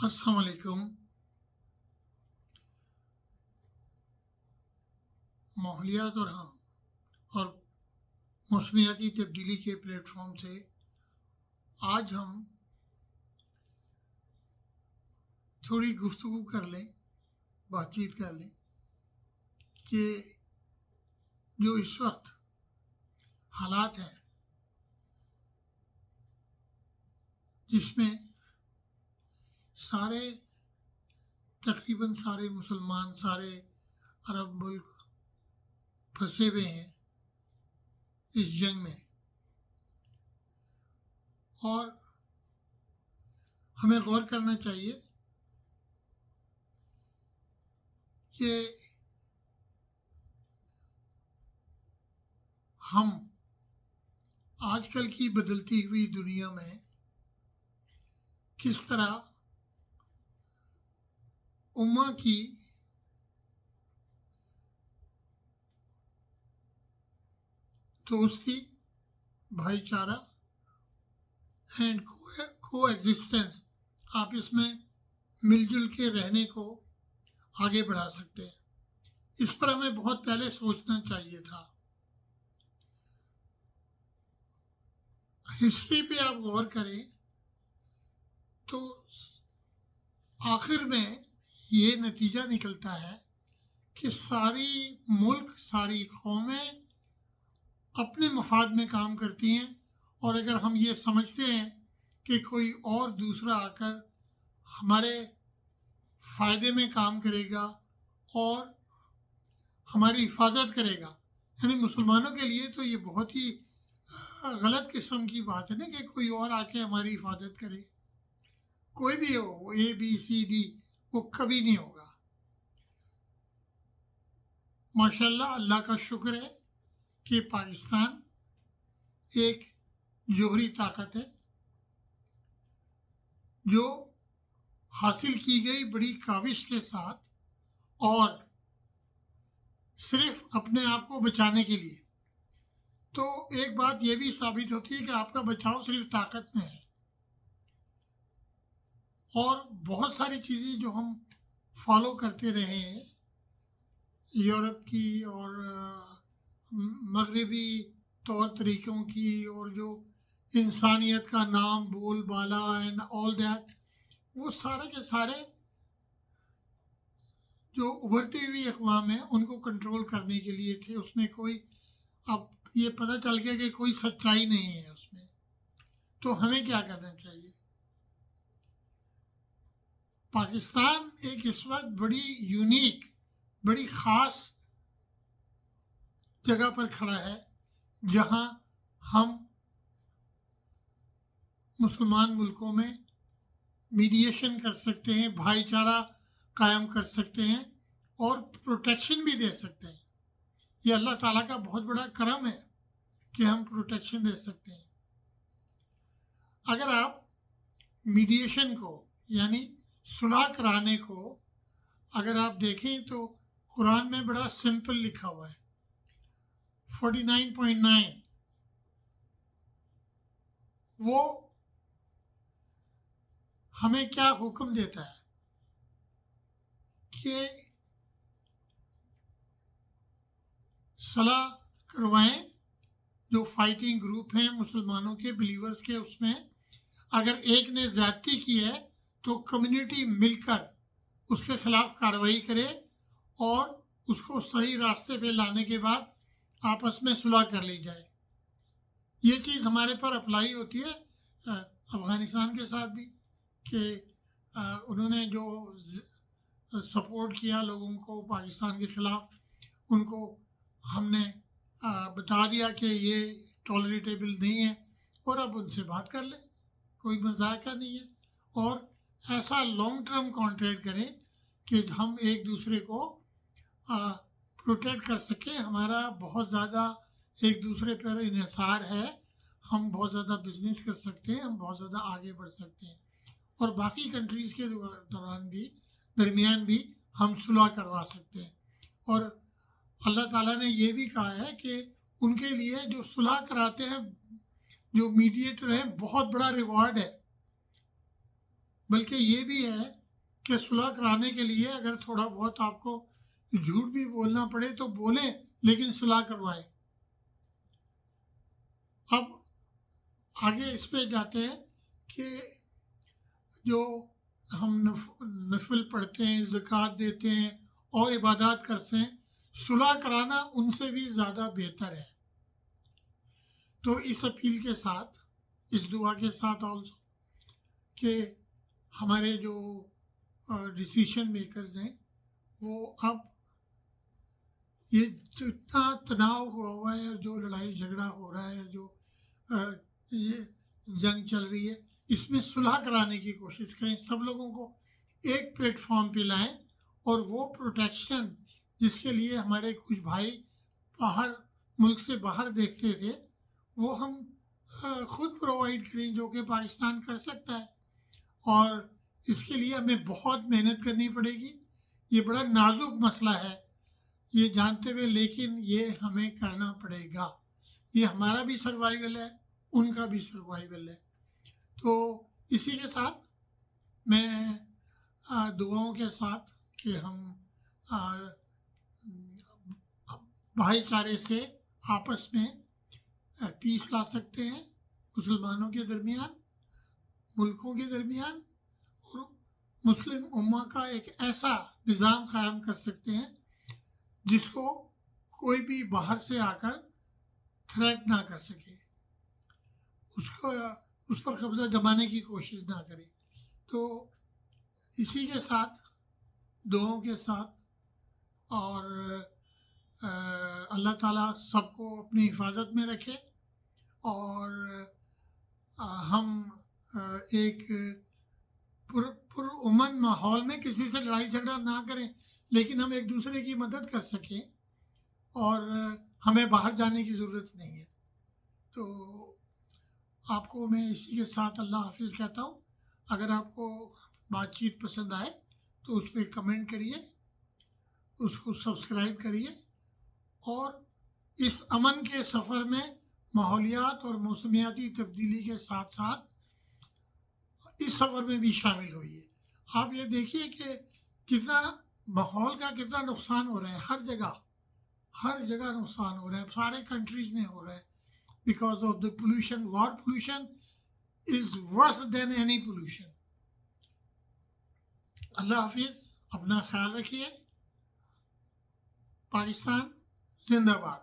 अस्सलाम वालेकुम। माहौलियात और हम और मौसमियाती तब्दीली के प्लेटफॉर्म से आज हम थोड़ी गुफ्तगू कर लें, बातचीत कर लें कि जो इस वक्त हालात हैं जिसमें तकरीबन सारे मुसलमान, सारे अरब मुल्क फंसे हुए हैं इस जंग में, और हमें गौर करना चाहिए कि हम आजकल की बदलती हुई दुनिया में किस तरह उम्मा की दोस्ती, भाईचारा एंड को एग्जिस्टेंस, आपस में मिलजुल के रहने को आगे बढ़ा सकते हैं। इस पर हमें बहुत पहले सोचना चाहिए था। हिस्ट्री पे आप गौर करें तो आखिर में ये नतीजा निकलता है कि सारी मुल्क, सारी कौमें अपने मफाद में काम करती हैं, और अगर हम ये समझते हैं कि कोई और दूसरा आकर हमारे फ़ायदे में काम करेगा और हमारी हिफाजत करेगा, यानी मुसलमानों के लिए तो ये बहुत ही गलत किस्म की बात है ना कि कोई और आके हमारी हिफाजत करे। कोई भी हो, ABCD, वो कभी नहीं होगा। माशाल्लाह, अल्लाह का शुक्र है कि पाकिस्तान एक जोहरी ताकत है जो हासिल की गई बड़ी काविश के साथ और सिर्फ अपने आप को बचाने के लिए। तो एक बात यह भी साबित होती है कि आपका बचाव सिर्फ ताकत में है, और बहुत सारी चीज़ें जो हम फॉलो करते रहे हैं यूरोप की और मगरबी तौर तरीक़ों की, और जो इंसानियत का नाम बोलबाला एंड ऑल दैट, वो सारे के सारे जो उभरती हुई अक़वाम हैं उनको कंट्रोल करने के लिए थे। उसमें कोई, अब ये पता चल गया कि कोई सच्चाई नहीं है उसमें। तो हमें क्या करना चाहिए? पाकिस्तान एक इस वक्त बड़ी यूनिक, बड़ी ख़ास जगह पर खड़ा है जहां हम मुसलमान मुल्कों में मीडिएशन कर सकते हैं, भाईचारा कायम कर सकते हैं और प्रोटेक्शन भी दे सकते हैं। ये अल्लाह ताला का बहुत बड़ा करम है कि हम प्रोटेक्शन दे सकते हैं। अगर आप मीडिएशन को, यानी सुलह कराने को, अगर आप देखें तो कुरान में बड़ा सिंपल लिखा हुआ है। 49.9 वो हमें क्या हुक्म देता है कि सलाह करवाएं। जो फाइटिंग ग्रुप हैं मुसलमानों के, बिलीवर्स के, उसमें अगर एक ने ज़्यादती की है तो कम्युनिटी मिलकर उसके ख़िलाफ़ कार्रवाई करे और उसको सही रास्ते पे लाने के बाद आपस में सुलह कर ली जाए। ये चीज़ हमारे पर अप्लाई होती है अफ़गानिस्तान के साथ भी, कि उन्होंने जो सपोर्ट किया लोगों को पाकिस्तान के ख़िलाफ़, उनको हमने बता दिया कि ये टॉलरेटेबल नहीं है और अब उनसे बात कर लें, कोई मजाक नहीं है। और ऐसा लॉन्ग टर्म कॉन्ट्रैक्ट करें कि हम एक दूसरे को प्रोटेक्ट कर सकें। हमारा बहुत ज़्यादा एक दूसरे पर इन्हिसार है, हम बहुत ज़्यादा बिजनेस कर सकते हैं, हम बहुत ज़्यादा आगे बढ़ सकते हैं, और बाकी कंट्रीज़ के दरमियान भी हम सुलह करवा सकते हैं। और अल्लाह ताला ने ये भी कहा है कि उनके लिए जो सुलह कराते हैं, जो मीडिएटर हैं, बहुत बड़ा रिवार्ड है, بلکہ یہ بھی ہے کہ صلح کرانے کے لیے اگر تھوڑا بہت آپ کو جھوٹ بھی بولنا پڑے تو بولیں، لیکن صلح کروائیں۔ اب آگے اس پہ جاتے ہیں کہ جو ہم نفل پڑھتے ہیں، زکوٰۃ دیتے ہیں اور عبادات کرتے ہیں، صلح کرانا ان سے بھی زیادہ بہتر ہے۔ تو اس اپیل کے ساتھ، اس دعا کے ساتھ آلسو کہ ہمارے جو ڈیسیشن میکرز ہیں وہ اب یہ جو اتنا تناؤ ہوا ہے اور جو لڑائی جھگڑا ہو رہا ہے، جو یہ جنگ چل رہی ہے، اس میں صلح کرانے کی کوشش کریں، سب لوگوں کو ایک پلیٹ فارم پہ لائیں، اور وہ پروٹیکشن جس کے لیے ہمارے کچھ بھائی باہر ملک سے باہر دیکھتے تھے، وہ ہم خود پرووائڈ کریں، جو کہ پاکستان کر سکتا ہے۔ اور اس کے لیے ہمیں بہت محنت کرنی پڑے گی، یہ بڑا نازک مسئلہ ہے یہ جانتے ہوئے، لیکن یہ ہمیں کرنا پڑے گا، یہ ہمارا بھی سروائیول ہے، ان کا بھی سروائیول ہے۔ تو اسی کے ساتھ میں دعاؤں کے ساتھ کہ ہم بھائی چارے سے آپس میں پیس لا سکتے ہیں، مسلمانوں کے درمیان، ملکوں کے درمیان، اور مسلم امہ کا ایک ایسا نظام قائم کر سکتے ہیں جس کو کوئی بھی باہر سے آ کر تھریٹ نہ کر سکے، اس پر قبضہ جمانے کی کوشش نہ کرے۔ تو اسی کے ساتھ، دعاؤں کے ساتھ، اور اللہ تعالیٰ سب کو اپنی حفاظت میں رکھے، اور ہم ایک پرامن ماحول میں کسی سے لڑائی جھگڑا نہ کریں، لیکن ہم ایک دوسرے کی مدد کر سکیں، اور ہمیں باہر جانے کی ضرورت نہیں ہے۔ تو آپ کو میں اسی کے ساتھ اللہ حافظ کہتا ہوں۔ اگر آپ کو بات چیت پسند آئے تو اس پہ کمنٹ کریے، اس کو سبسکرائب کریے، اور اس امن کے سفر میں ماحولیات اور موسمیاتی تبدیلی کے ساتھ ساتھ اس سفر میں بھی شامل ہوئیے۔ آپ یہ دیکھیے کہ کتنا ماحول کا کتنا نقصان ہو رہا ہے، ہر جگہ نقصان ہو رہا ہے، سارے کنٹریز میں ہو رہا ہے، because of the pollution. War pollution is worse than any pollution. اللہ حافظ، اپنا خیال رکھیے۔ پاکستان زندہ باد۔